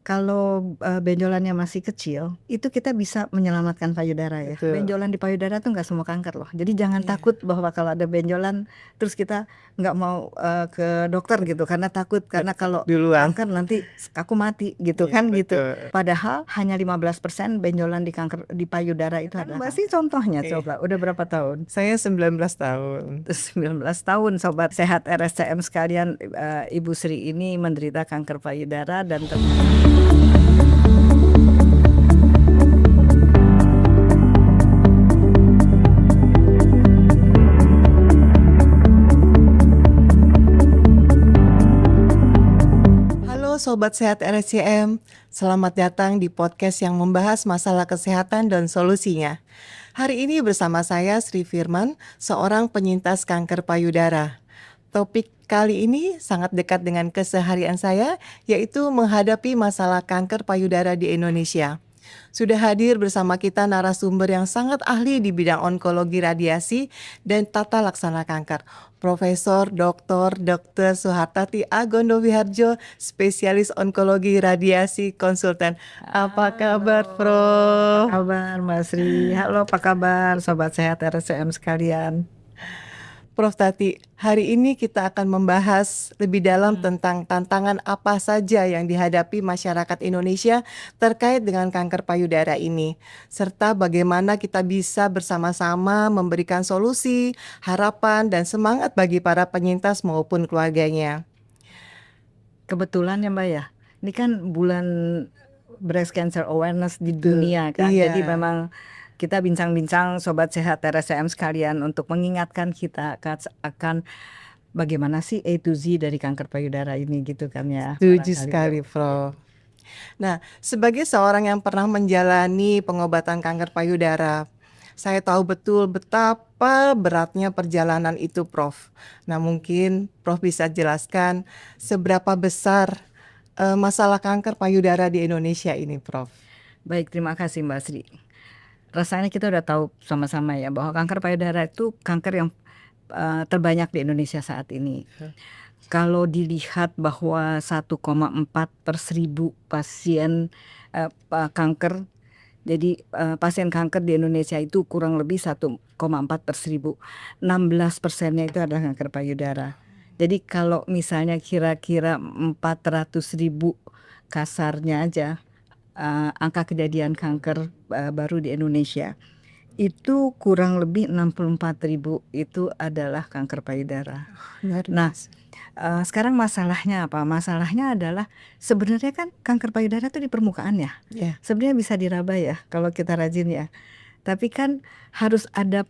Kalau, benjolannya masih kecil, itu kita bisa menyelamatkan payudara ya. Betul. Benjolan di payudara tuh nggak semua kanker loh. Jadi jangan takut bahwa kalau ada benjolan terus kita nggak mau, ke dokter gitu karena takut, karena kalau Duluan. kanker nanti aku mati gitu Iya, kan gitu. betul. Padahal hanya 15% benjolan di payudara itu ada. Mbak sih contohnya Iya. coba, udah berapa tahun? Saya 19 tahun. 19 tahun sobat sehat RSCM sekalian, Ibu Sri ini menderita kanker payudara dan Halo Sobat Sehat RSCM, selamat datang di podcast yang membahas masalah kesehatan dan solusinya. Hari ini bersama saya Sri Firman, seorang penyintas kanker payudara. Topik kali ini sangat dekat dengan keseharian saya, yaitu menghadapi masalah kanker payudara di Indonesia. Sudah hadir bersama kita narasumber yang sangat ahli di bidang onkologi radiasi dan tata laksana kanker. Profesor Dr. Suhartati Agondo Wiharjo, spesialis onkologi radiasi konsultan. Apa kabar, Prof? Apa kabar Mbak Sri? Halo, apa kabar sobat sehat RSCM sekalian? Prof Tati, hari ini kita akan membahas lebih dalam tentang tantangan apa saja yang dihadapi masyarakat Indonesia terkait dengan kanker payudara ini, serta bagaimana kita bisa bersama-sama memberikan solusi, harapan, dan semangat bagi para penyintas maupun keluarganya. Kebetulan ya Mbak ya, ini kan bulan breast cancer awareness di Betul, dunia kan, iya. jadi memang kita bincang-bincang sobat sehat RSCM sekalian untuk mengingatkan kita akan bagaimana sih A to Z dari kanker payudara ini gitu kan ya. Setuju Barangkali sekali, Prof. Nah, sebagai seorang yang pernah menjalani pengobatan kanker payudara, saya tahu betul betapa beratnya perjalanan itu, Prof. Nah, mungkin Prof bisa jelaskan seberapa besar masalah kanker payudara di Indonesia ini, Prof. Baik, terima kasih Mbak Sri. Rasanya kita udah tahu sama-sama ya bahwa kanker payudara itu kanker yang terbanyak di Indonesia saat ini. Kalau dilihat bahwa 1,4 per 1000 pasien kanker, jadi pasien kanker di Indonesia itu kurang lebih 1,4 per 1000. 16%-nya itu adalah kanker payudara. Jadi kalau misalnya kira-kira 400.000 kasarnya aja angka kejadian kanker baru di Indonesia, itu kurang lebih 64.000 itu adalah kanker payudara. Nah, sekarang masalahnya apa? Masalahnya adalah sebenarnya kan kanker payudara itu di permukaan ya. Yeah. Sebenarnya bisa diraba ya kalau kita rajin ya. Tapi kan harus ada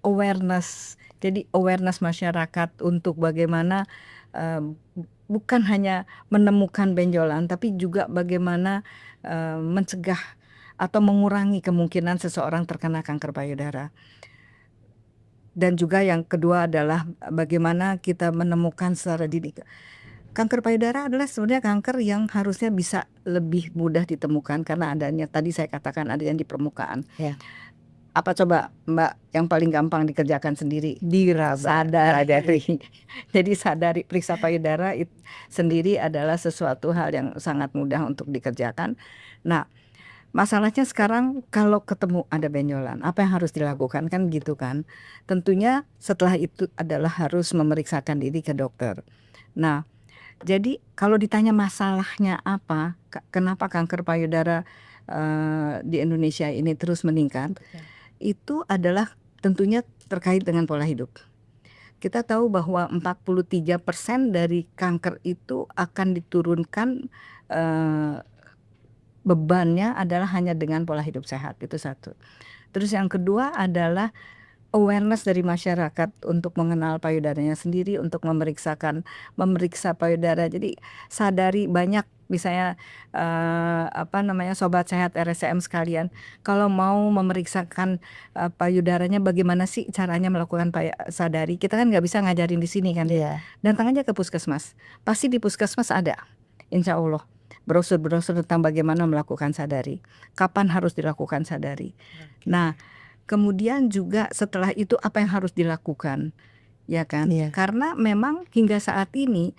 awareness. Jadi awareness masyarakat untuk bagaimana bukan hanya menemukan benjolan, tapi juga bagaimana mencegah atau mengurangi kemungkinan seseorang terkena kanker payudara. Dan juga yang kedua adalah bagaimana kita menemukan secara dini. Kanker payudara adalah sebenarnya kanker yang harusnya bisa lebih mudah ditemukan karena adanya tadi saya katakan adanya di permukaan. Ya. Apa coba Mbak yang paling gampang dikerjakan sendiri? Diraba. Sadari. Jadi sadari, periksa payudara sendiri adalah sesuatu hal yang sangat mudah untuk dikerjakan. Nah, masalahnya sekarang kalau ketemu ada benjolan, apa yang harus dilakukan kan gitu kan? Tentunya setelah itu adalah harus memeriksakan diri ke dokter. Nah, jadi kalau ditanya masalahnya apa, kenapa kanker payudara di Indonesia ini terus meningkat? Itu adalah tentunya terkait dengan pola hidup. Kita tahu bahwa 43% dari kanker itu akan diturunkan bebannya adalah hanya dengan pola hidup sehat, itu satu. Terus yang kedua adalah awareness dari masyarakat untuk mengenal payudaranya sendiri, untuk memeriksa payudara. Jadi sadari banyak misalnya sobat sehat RSCM sekalian, kalau mau memeriksakan payudaranya bagaimana sih caranya melakukan sadari, kita kan nggak bisa ngajarin di sini kan. Yeah. Datang aja ke puskesmas, pasti di puskesmas ada, insya Allah brosur-brosur tentang bagaimana melakukan sadari, kapan harus dilakukan sadari. Nah, kemudian juga setelah itu apa yang harus dilakukan, ya kan? Iya. Karena memang hingga saat ini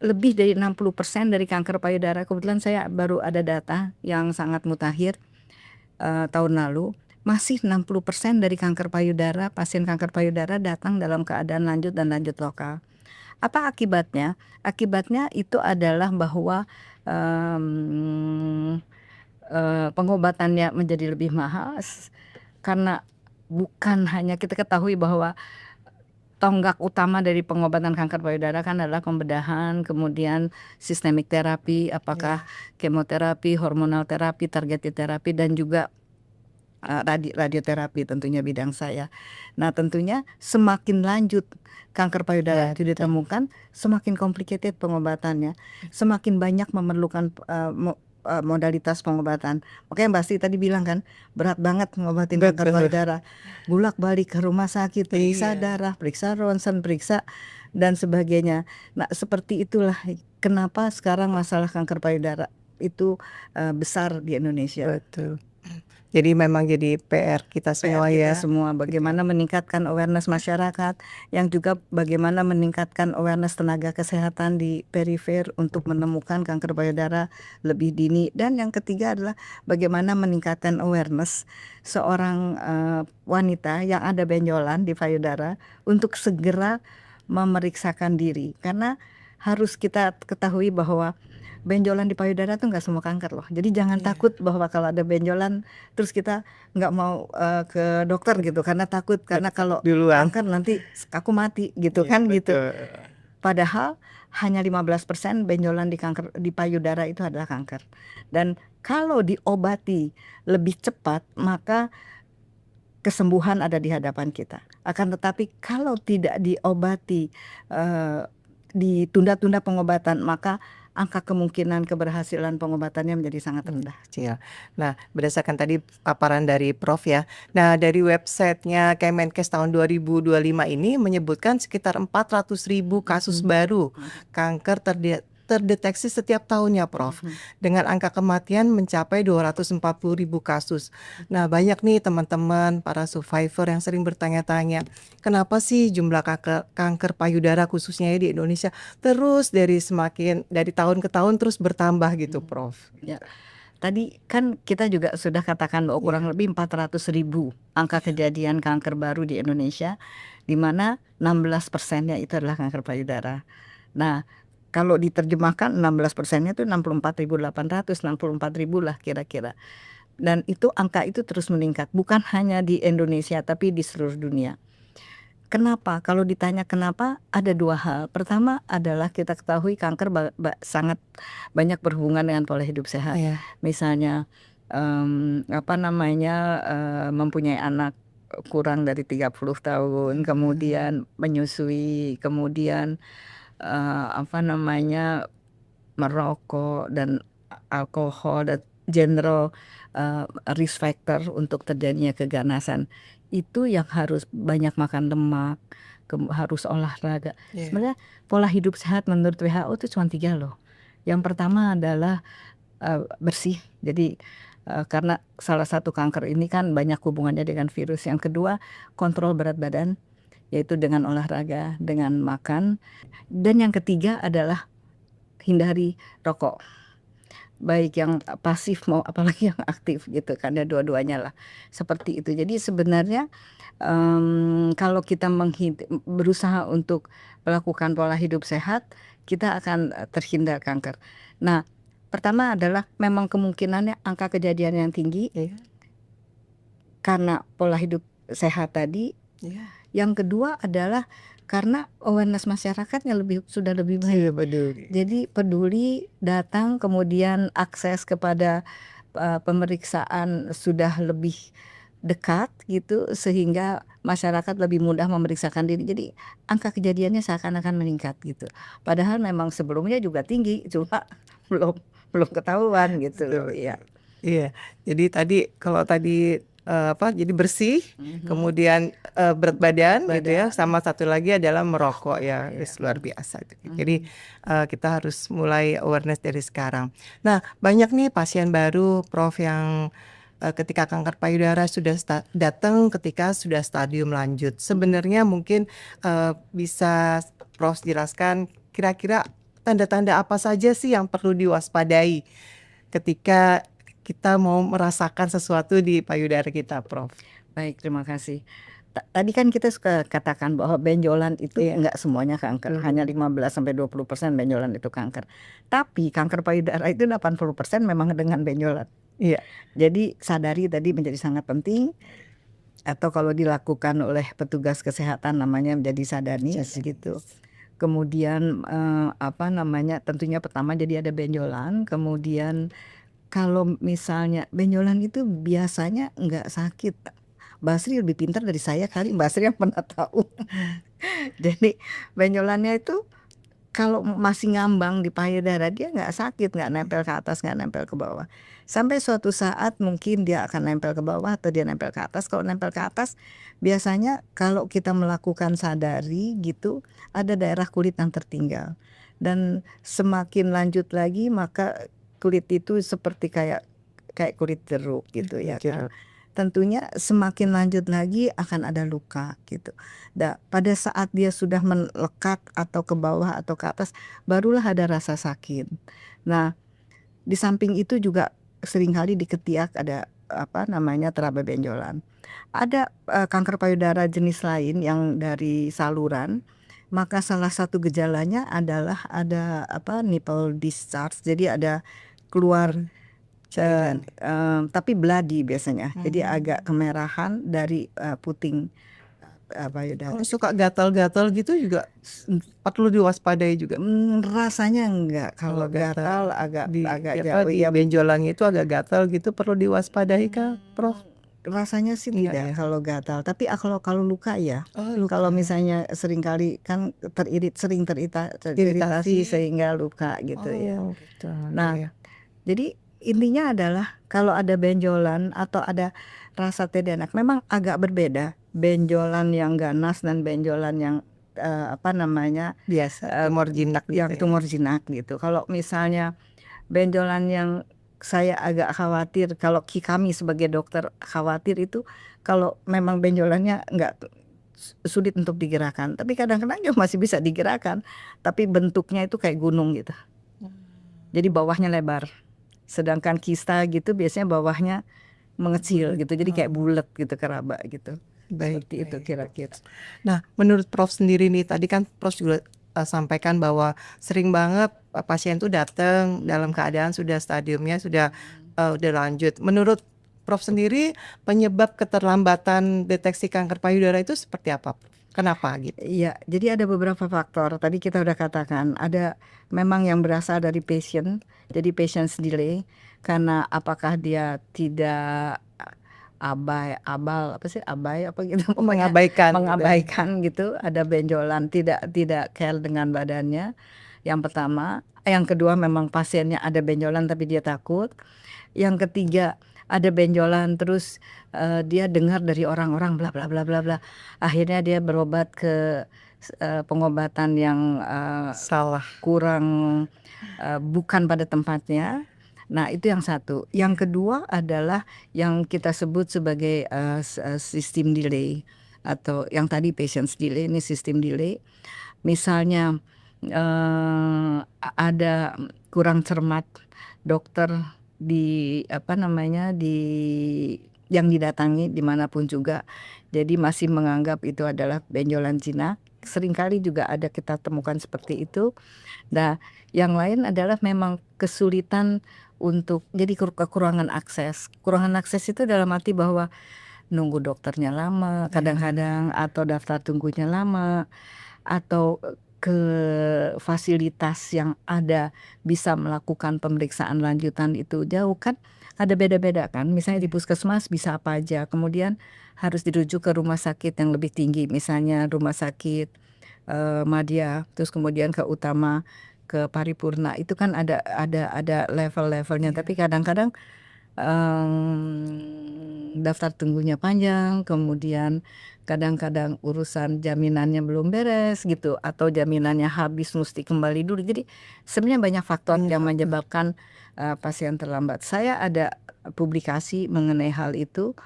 lebih dari 60% dari kanker payudara, kebetulan saya baru ada data yang sangat mutakhir tahun lalu, masih 60% dari kanker payudara, pasien kanker payudara datang dalam keadaan lanjut dan lanjut lokal. Apa akibatnya? Akibatnya itu adalah bahwa pengobatannya menjadi lebih mahal karena bukan hanya kita ketahui bahwa tonggak utama dari pengobatan kanker payudara kan adalah pembedahan, kemudian sistemik terapi, apakah kemoterapi, hormonal terapi, targeted terapi, dan juga radioterapi, tentunya bidang saya. Nah, tentunya semakin lanjut kanker payudara itu ditemukan, semakin complicated pengobatannya, semakin banyak memerlukan modalitas pengobatan. Makanya Mbak Sri tadi bilang kan, berat banget ngobatin kanker payudara, bolak-balik ke rumah sakit, periksa darah, periksa ronsen, periksa dan sebagainya. Nah, seperti itulah kenapa sekarang masalah kanker payudara itu besar di Indonesia. Betul. Jadi memang jadi PR kita semua ya. Semua bagaimana meningkatkan awareness masyarakat, yang juga bagaimana meningkatkan awareness tenaga kesehatan di perifer untuk menemukan kanker payudara lebih dini, dan yang ketiga adalah bagaimana meningkatkan awareness seorang wanita yang ada benjolan di payudara untuk segera memeriksakan diri, karena harus kita ketahui bahwa benjolan di payudara tuh nggak semua kanker loh. Jadi jangan takut bahwa kalau ada benjolan terus kita nggak mau ke dokter gitu karena takut, karena kalau kanker nanti aku mati gitu kan gitu. Padahal hanya 15% benjolan di payudara itu adalah kanker. Dan kalau diobati lebih cepat maka kesembuhan ada di hadapan kita. Akan tetapi kalau tidak diobati, ditunda-tunda pengobatan, maka angka kemungkinan keberhasilan pengobatannya menjadi sangat rendah. Nah, berdasarkan tadi paparan dari Prof ya. Nah, dari websitenya Kemenkes tahun 2025 ini menyebutkan sekitar 400.000 kasus baru kanker terdeteksi setiap tahunnya, Prof. Dengan angka kematian mencapai 240.000 kasus. Nah, banyak nih teman-teman para survivor yang sering bertanya-tanya, kenapa sih jumlah kanker payudara khususnya di Indonesia terus dari tahun ke tahun terus bertambah gitu, Prof. Ya. Tadi kan kita juga sudah katakan bahwa kurang lebih 400.000 angka kejadian kanker baru di Indonesia, di mana 16%-nya itu adalah kanker payudara. Nah, kalau diterjemahkan 16%-nya itu 64.800, 64.000 lah kira-kira. Dan itu angka itu terus meningkat, bukan hanya di Indonesia tapi di seluruh dunia. Kenapa? Kalau ditanya kenapa, ada dua hal. Pertama adalah kita ketahui kanker sangat banyak berhubungan dengan pola hidup sehat. Misalnya mempunyai anak kurang dari 30 tahun, kemudian menyusui, kemudian merokok dan alkohol dan general risk factor untuk terjadinya keganasan. Itu yang harus banyak makan lemak, harus olahraga. Sebenarnya pola hidup sehat menurut WHO itu cuma 3 loh. Yang pertama adalah bersih. Jadi karena salah satu kanker ini kan banyak hubungannya dengan virus. Yang kedua, kontrol berat badan, yaitu dengan olahraga, dengan makan. Dan yang ketiga adalah hindari rokok, baik yang pasif mau apalagi yang aktif gitu, karena dua-duanya lah seperti itu. Jadi sebenarnya kalau kita berusaha untuk melakukan pola hidup sehat, kita akan terhindar kanker. Nah, pertama adalah memang kemungkinannya angka kejadian yang tinggi karena pola hidup sehat tadi. Yang kedua adalah karena awareness masyarakatnya sudah lebih baik. Jadi peduli, datang, kemudian akses kepada pemeriksaan sudah lebih dekat gitu, sehingga masyarakat lebih mudah memeriksakan diri. Jadi angka kejadiannya seakan-akan meningkat gitu. Padahal memang sebelumnya juga tinggi, cuma belum ketahuan gitu. Iya. Jadi jadi bersih, kemudian berat badan gitu ya, sama satu lagi adalah merokok ya, luar biasa. Jadi kita harus mulai awareness dari sekarang. Nah, banyak nih pasien baru, Prof, yang ketika kanker payudara sudah datang ketika sudah stadium lanjut. Sebenarnya mungkin bisa Prof jelaskan kira-kira tanda-tanda apa saja sih yang perlu diwaspadai ketika kita mau merasakan sesuatu di payudara kita, Prof? Baik, terima kasih. Tadi kan kita suka katakan bahwa benjolan itu enggak semuanya kanker, hanya 15-20% benjolan itu kanker. Tapi kanker payudara itu 80% memang dengan benjolan. Iya. Jadi sadari tadi menjadi sangat penting, atau kalau dilakukan oleh petugas kesehatan namanya menjadi sadanis gitu. Kemudian tentunya pertama jadi ada benjolan, kemudian kalau misalnya benjolan itu biasanya enggak sakit. Mbak Sri lebih pintar dari saya kali, Mbak Sri yang pernah tahu. Jadi benjolannya itu kalau masih ngambang di payudara dia nggak sakit, nggak nempel ke atas, nggak nempel ke bawah. Sampai suatu saat mungkin dia akan nempel ke bawah atau dia nempel ke atas. Kalau nempel ke atas biasanya kalau kita melakukan sadari gitu ada daerah kulit yang tertinggal. Dan semakin lanjut lagi maka kulit itu seperti kayak kulit jeruk gitu ya kan. Tentunya semakin lanjut lagi akan ada luka gitu. Pada saat dia sudah melekat atau ke bawah atau ke atas barulah ada rasa sakit. Nah, di samping itu juga seringkali di ketiak ada teraba benjolan. Ada kanker payudara jenis lain yang dari saluran, maka salah satu gejalanya adalah ada nipple discharge. Jadi ada keluar tapi bloody biasanya. Jadi agak kemerahan dari puting payudara. Kalau suka gatal-gatal gitu juga perlu diwaspadai juga. Rasanya enggak. Kalau gatal agak di benjolan itu agak gatal gitu perlu diwaspadai kah, Prof? Rasanya sih tidak kalau gatal, tapi kalau luka ya. luka. Kalau misalnya seringkali kan sering teriritasi sehingga luka gitu ya. Gitu. Nah, jadi intinya adalah kalau ada benjolan atau ada rasa tidak enak, memang agak berbeda benjolan yang ganas dan benjolan yang biasa tumor jinak yang tumor jinak gitu. Kalau misalnya benjolan yang saya agak khawatir, kalau kami sebagai dokter khawatir itu kalau memang benjolannya enggak sulit untuk digerakkan, tapi kadang-kadang juga masih bisa digerakkan, tapi bentuknya itu kayak gunung gitu. Jadi bawahnya lebar. Sedangkan kista gitu biasanya bawahnya mengecil gitu, jadi kayak bulat gitu, keraba gitu. Seperti itu kira-kira. Nah, menurut Prof sendiri nih, tadi kan Prof juga sampaikan bahwa sering banget pasien tuh datang dalam keadaan sudah stadiumnya sudah lanjut. Menurut Prof sendiri penyebab keterlambatan deteksi kanker payudara itu seperti apa? Kenapa gitu? Iya, jadi ada beberapa faktor. Tadi kita udah katakan ada memang yang berasal dari patient, jadi patient's delay, karena apakah dia tidak abai gitu, mengabaikan gitu, ada benjolan, tidak care dengan badannya. Yang pertama, yang kedua memang pasiennya ada benjolan tapi dia takut. Yang ketiga ada benjolan terus dia dengar dari orang-orang bla bla bla bla bla. Akhirnya dia berobat ke pengobatan yang salah, kurang bukan pada tempatnya. Nah, itu yang satu. Yang kedua adalah yang kita sebut sebagai system delay, atau yang tadi patient's delay, ini system delay. Misalnya ada kurang cermat dokter di yang didatangi dimanapun juga, jadi masih menganggap itu adalah benjolan jinak. Seringkali juga ada kita temukan seperti itu. Nah, yang lain adalah memang kesulitan untuk jadi kekurangan akses. Kekurangan akses itu dalam arti bahwa nunggu dokternya lama kadang-kadang, atau daftar tunggunya lama, atau ke fasilitas yang ada bisa melakukan pemeriksaan lanjutan itu jauh kan, ada beda-beda kan. Misalnya di puskesmas bisa apa aja, kemudian harus dirujuk ke rumah sakit yang lebih tinggi, misalnya rumah sakit Madya, terus kemudian ke Utama, ke Paripurna, itu kan ada level-levelnya. Tapi kadang-kadang daftar tunggunya panjang, kemudian kadang-kadang urusan jaminannya belum beres gitu, atau jaminannya habis mesti kembali dulu. Jadi sebenarnya banyak faktor yang menyebabkan pasien terlambat. Saya ada publikasi mengenai hal itu,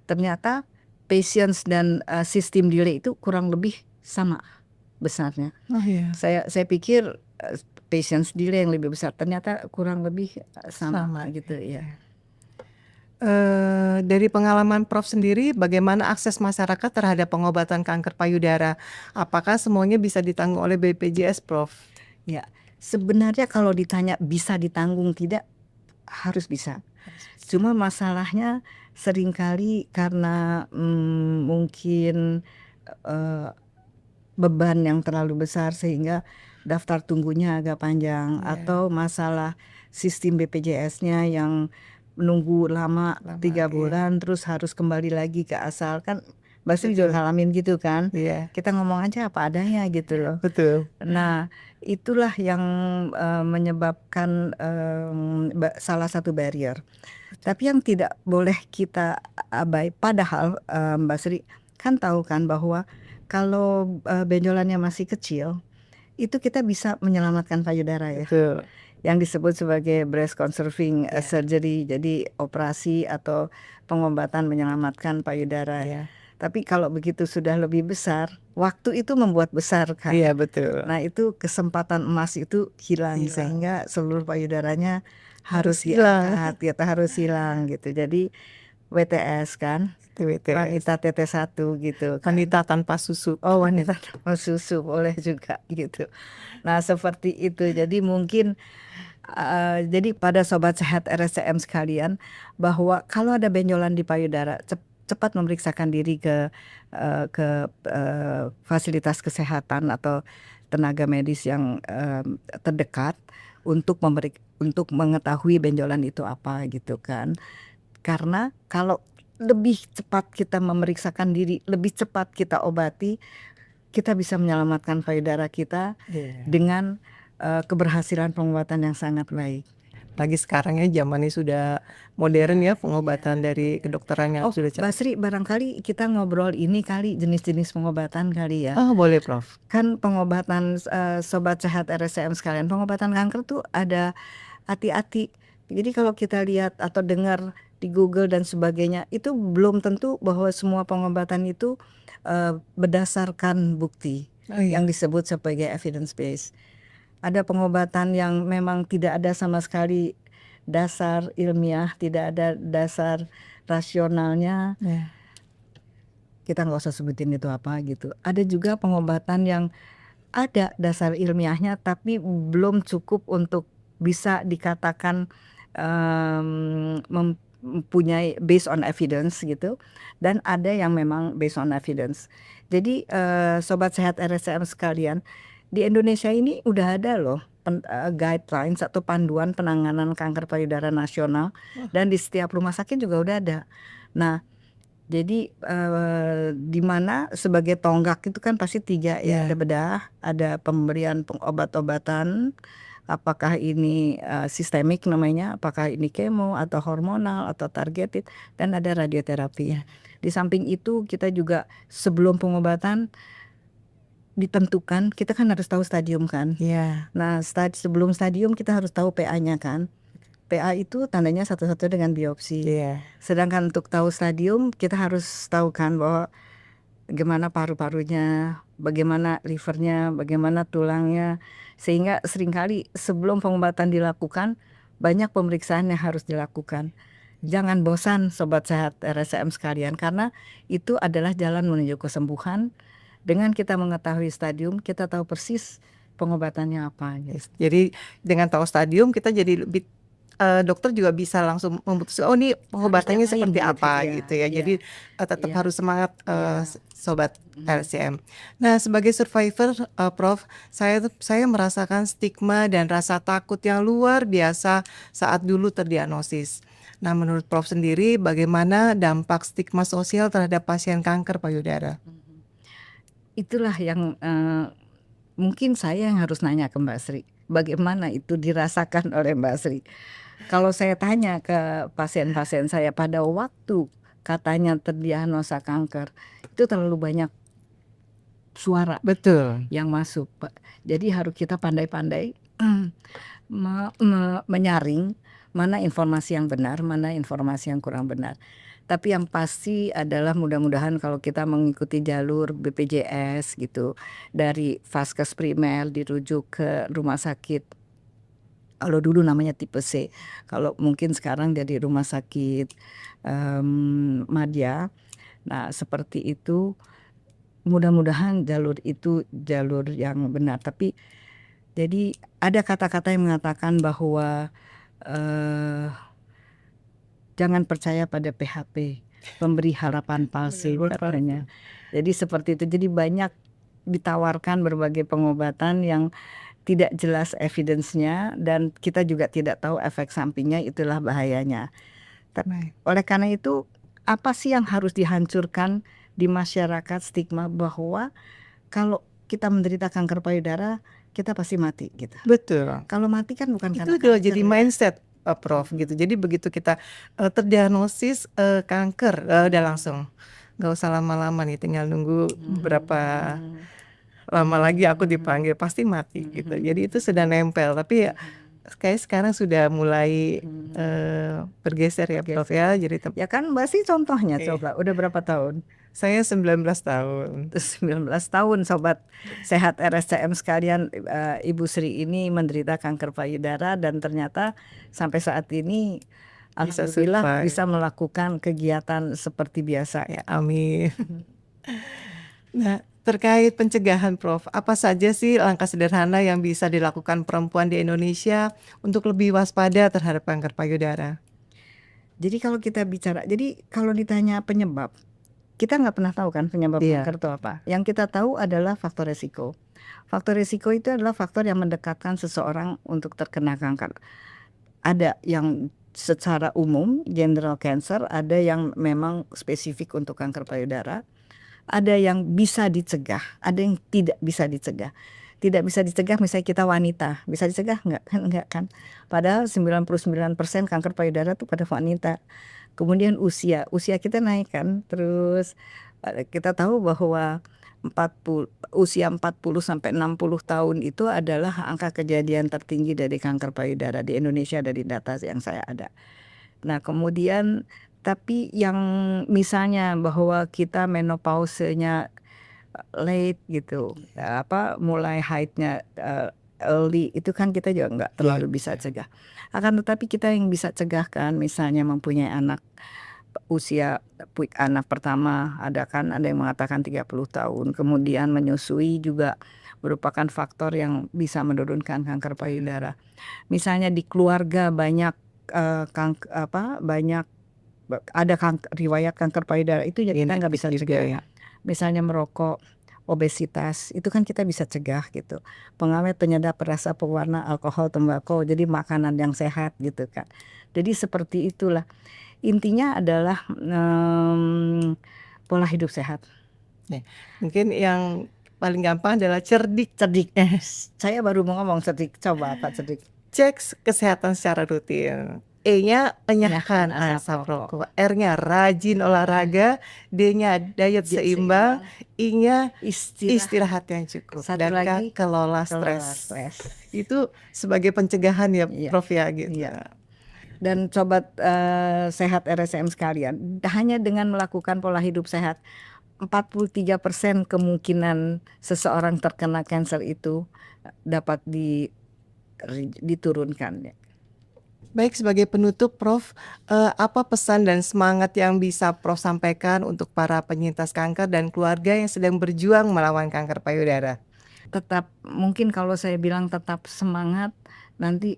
ternyata patients dan sistem delay itu kurang lebih sama besarnya. Saya pikir patient sendiri yang lebih besar. Ternyata kurang lebih sama Sama. gitu ya. Dari pengalaman Prof sendiri, bagaimana akses masyarakat terhadap pengobatan kanker payudara? Apakah semuanya bisa ditanggung oleh BPJS, Prof? Ya, sebenarnya kalau ditanya bisa ditanggung tidak, harus bisa. Cuma masalahnya seringkali karena mungkin beban yang terlalu besar sehingga daftar tunggunya agak panjang, atau masalah sistem BPJS-nya yang menunggu lama 3 bulan terus harus kembali lagi ke asal. Kan Mbak Sri juga ngalamin gitu kan. Kita ngomong aja apa adanya gitu loh. Betul. Nah, itulah yang menyebabkan salah satu barrier. Tapi yang tidak boleh kita padahal Mbak Sri kan tahu kan bahwa kalau benjolannya masih kecil, itu kita bisa menyelamatkan payudara ya. Betul. Yang disebut sebagai breast conserving surgery, jadi operasi atau pengobatan menyelamatkan payudara. Tapi kalau begitu sudah lebih besar, waktu itu membuat besar kan. Iya, betul. Nah, itu kesempatan emas itu hilang sehingga seluruh payudaranya harus diangkat, kita harus hilang gitu. Jadi WTS kan, wanita TT1 gitu kan. Wanita tanpa susu. Oh, wanita tanpa susu boleh juga gitu. Nah, seperti itu. Jadi mungkin jadi pada sobat sehat RSCM sekalian, bahwa kalau ada benjolan di payudara, cepat memeriksakan diri ke fasilitas kesehatan atau tenaga medis yang terdekat untuk mengetahui benjolan itu apa gitu kan. Karena kalau lebih cepat kita memeriksakan diri, lebih cepat kita obati, kita bisa menyelamatkan payudara kita dengan keberhasilan pengobatan yang sangat baik. Lagi sekarang ya zamannya sudah modern ya, pengobatan dari kedokteran yang sudah Mbak Sri, barangkali kita ngobrol ini kali jenis-jenis pengobatan kali ya. boleh, Prof. Kan pengobatan sobat sehat RSCM sekalian, pengobatan kanker tuh ada hati-hati. Jadi kalau kita lihat atau dengar di Google dan sebagainya, itu belum tentu bahwa semua pengobatan itu berdasarkan bukti yang disebut sebagai evidence based. Ada pengobatan yang memang tidak ada sama sekali dasar ilmiah, tidak ada dasar rasionalnya. Kita nggak usah sebutin itu apa gitu. Ada juga pengobatan yang ada dasar ilmiahnya tapi belum cukup untuk bisa dikatakan mempunyai based on evidence gitu, dan ada yang memang based on evidence. Jadi sobat sehat RSCM sekalian, di Indonesia ini udah ada loh guidelines atau panduan penanganan kanker payudara nasional, dan di setiap rumah sakit juga udah ada. Nah, jadi di mana sebagai tonggak itu kan pasti 3 ya, ada bedah, ada pemberian obat-obatan, apakah ini sistemik namanya, apakah ini kemo atau hormonal atau targeted, dan ada radioterapi. Di samping itu kita juga sebelum pengobatan ditentukan, kita kan harus tahu stadium kan. Nah, sebelum stadium kita harus tahu PA-nya kan. PA itu tandanya satu-satu dengan biopsi. Sedangkan untuk tahu stadium kita harus tahu kan bahwa bagaimana paru-parunya, bagaimana livernya, bagaimana tulangnya, sehingga seringkali sebelum pengobatan dilakukan banyak pemeriksaan yang harus dilakukan. Jangan bosan sobat sehat RSCM sekalian, karena itu adalah jalan menuju kesembuhan. Dengan kita mengetahui stadium, kita tahu persis pengobatannya apa. Jadi dengan tahu stadium kita jadi lebih dokter juga bisa langsung memutuskan oh ini pengobatannya seperti apa gitu ya. Jadi tetap harus semangat sobat RSCM. Nah, sebagai survivor, Prof, saya merasakan stigma dan rasa takut yang luar biasa saat dulu terdiagnosis. Nah, menurut Prof sendiri bagaimana dampak stigma sosial terhadap pasien kanker payudara? Itulah yang mungkin saya yang harus nanya ke Mbak Sri, bagaimana itu dirasakan oleh Mbak Sri. Kalau saya tanya ke pasien-pasien saya pada waktu katanya terdiagnosa kanker, itu terlalu banyak suara yang masuk, Pak. Jadi harus kita pandai-pandai menyaring mana informasi yang benar, mana informasi yang kurang benar. Tapi yang pasti adalah mudah-mudahan kalau kita mengikuti jalur BPJS gitu, dari vaskes primer dirujuk ke rumah sakit Kalau dulu namanya tipe C, kalau mungkin sekarang jadi rumah sakit Madya. Nah, seperti itu. Mudah-mudahan jalur itu jalur yang benar. Tapi jadi ada kata-kata yang mengatakan bahwa eh, jangan percaya pada PHP, pemberi harapan palsu katanya. Jadi seperti itu. Jadi banyak ditawarkan berbagai pengobatan yang tidak jelas evidence-nya dan kita juga tidak tahu efek sampingnya, itulah bahayanya. Tapi oleh karena itu, apa sih yang harus dihancurkan di masyarakat, stigma bahwa kalau kita menderita kanker payudara kita pasti mati gitu. Betul. Kalau mati kan bukan Itu karena udah kanker jadi ya. mindset, Prof, gitu. Jadi begitu kita terdiagnosis kanker, udah langsung nggak usah lama-lama nih, tinggal nunggu berapa lama lagi aku dipanggil, pasti mati gitu. Jadi itu sudah nempel. Tapi ya, kayak sekarang sudah mulai bergeser ya, Prof ya. Jadi Ya kan Mbak sih contohnya, Iya. coba udah berapa tahun? Saya 19 tahun. 19 tahun sobat sehat RSCM sekalian, Ibu Sri ini menderita kanker payudara dan ternyata sampai saat ini Bisa alhamdulillah survive. bisa melakukan kegiatan seperti biasa. Ya, amin. Nah, terkait pencegahan, Prof, apa saja sih langkah sederhana yang bisa dilakukan perempuan di Indonesia untuk lebih waspada terhadap kanker payudara? Jadi kalau kita bicara, jadi kalau ditanya penyebab, kita nggak pernah tahu kan penyebab Iya. kanker itu apa. Yang kita tahu adalah faktor resiko. Faktor resiko itu adalah faktor yang mendekatkan seseorang untuk terkena kanker. Ada yang secara umum general cancer, ada yang memang spesifik untuk kanker payudara, ada yang bisa dicegah, ada yang tidak bisa dicegah. Tidak bisa dicegah misalnya kita wanita, bisa dicegah enggak kan? Padahal 99% kanker payudara itu pada wanita. Kemudian usia kita naik kan, terus kita tahu bahwa 40 sampai 60 tahun itu adalah angka kejadian tertinggi dari kanker payudara di Indonesia dari data yang saya ada. Nah, kemudian tapi yang misalnya bahwa kita menopausenya late gitu, mulai haidnya early, itu kan kita juga nggak terlalu bisa cegah. Akan tetapi kita yang bisa cegah kan, misalnya mempunyai anak usia anak pertama, ada yang mengatakan 30 tahun, kemudian menyusui juga merupakan faktor yang bisa menurunkan kanker payudara. Misalnya di keluarga banyak banyak ada riwayat kanker payudara, itu ya kita nggak bisa cegah ya. Misalnya merokok, obesitas, itu kan kita bisa cegah gitu. Pengawet, penyedap rasa, pewarna, alkohol, tembakau, jadi makanan yang sehat gitu kan. Jadi seperti itulah. Intinya adalah pola hidup sehat. Mungkin yang paling gampang adalah cerdik. Saya baru mau ngomong cerdik. Coba apa cerdik? Cek kesehatan secara rutin. E-nya enyahkan asap rokok. R-nya rajin olahraga. D-nya diet seimbang. I-nya istirahat yang cukup. Dan K, kelola stres. Itu sebagai pencegahan ya, Prof ya gitu. Iya. Dan sobat sehat RSCM sekalian, hanya dengan melakukan pola hidup sehat, 43% kemungkinan seseorang terkena kanker itu dapat diturunkan. Baik, sebagai penutup, Prof, apa pesan dan semangat yang bisa Prof sampaikan untuk para penyintas kanker dan keluarga yang sedang berjuang melawan kanker payudara? Tetap, mungkin kalau saya bilang tetap semangat, nanti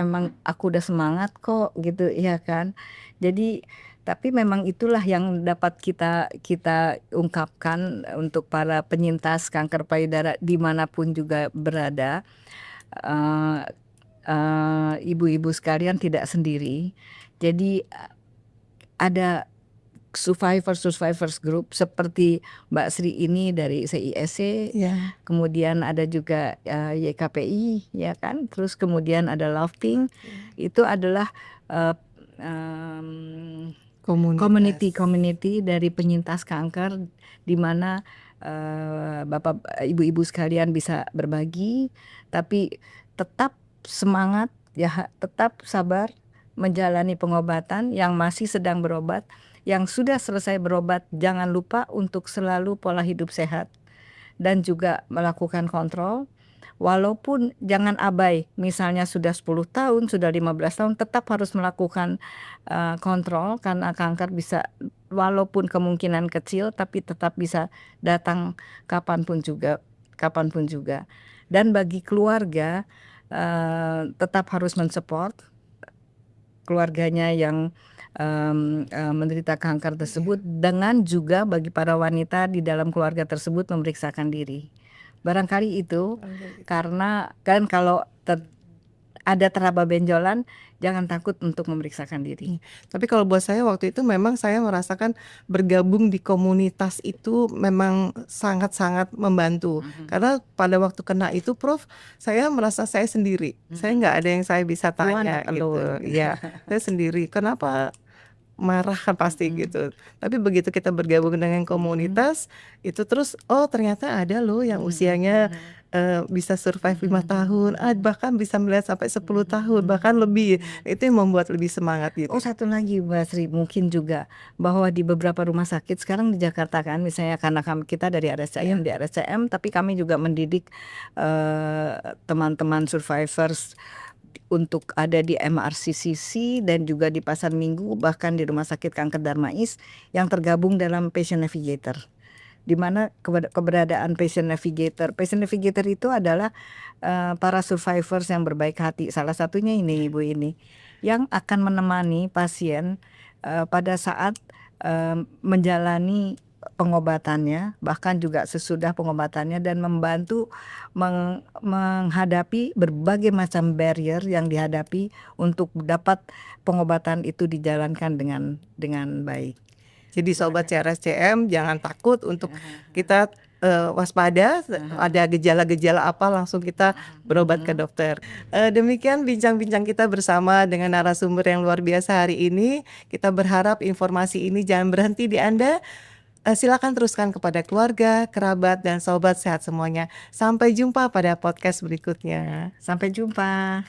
emang aku udah semangat kok gitu ya kan. Jadi tapi memang itulah yang dapat kita ungkapkan untuk para penyintas kanker payudara dimanapun juga berada. Ibu-ibu sekalian tidak sendiri. Jadi ada survivors group seperti Mbak Sri ini dari CISC, kemudian ada juga YKPI ya kan, terus kemudian ada Lofting, itu adalah community dari penyintas kanker, di mana Bapak Ibu-ibu sekalian bisa berbagi, tapi tetap semangat ya, tetap sabar menjalani pengobatan. Yang masih sedang berobat, yang sudah selesai berobat, jangan lupa untuk selalu pola hidup sehat dan juga melakukan kontrol. walaupun jangan abai, misalnya sudah 10 tahun, sudah 15 tahun, tetap harus melakukan kontrol karena kanker bisa walaupun kemungkinan kecil tapi tetap bisa datang kapanpun juga. Dan bagi keluarga tetap harus mensupport keluarganya yang menderita kanker tersebut, dengan juga bagi para wanita di dalam keluarga tersebut memeriksakan diri. Barangkali itu, karena kan kalau ada teraba benjolan, jangan takut untuk memeriksakan diri. Tapi kalau buat saya waktu itu memang saya merasakan bergabung di komunitas itu memang sangat-sangat membantu. Karena pada waktu kena itu, Prof, saya merasa saya sendiri. Saya nggak ada yang saya bisa tanya gitu. Ya, saya sendiri. Kenapa marah kan pasti gitu. Tapi begitu kita bergabung dengan komunitas itu terus, oh ternyata ada loh yang usianya bisa survive 5 tahun, bahkan bisa melihat sampai 10 tahun, bahkan lebih. Itu yang membuat lebih semangat gitu. Oh, satu lagi Mbak Sri, mungkin juga bahwa di beberapa rumah sakit sekarang di Jakarta kan, misalnya karena kita dari RSCM, di RSCM, tapi kami juga mendidik teman-teman survivors untuk ada di MRCCC dan juga di Pasar Minggu, bahkan di Rumah Sakit Kanker Darmais yang tergabung dalam Patient Navigator, di mana keberadaan Patient Navigator itu adalah para survivors yang berbaik hati. Salah satunya ini Ibu ini yang akan menemani pasien pada saat menjalani pengobatannya, bahkan juga sesudah pengobatannya, dan membantu menghadapi berbagai macam barrier yang dihadapi untuk dapat pengobatan itu dijalankan dengan baik. Jadi sobat CRSCM jangan takut untuk kita waspada, ada gejala-gejala apa langsung kita berobat ke dokter. Demikian bincang-bincang kita bersama dengan narasumber yang luar biasa hari ini. Kita berharap informasi ini jangan berhenti di Anda. Silakan teruskan kepada keluarga, kerabat, dan sobat sehat semuanya. Sampai jumpa pada podcast berikutnya. Sampai jumpa.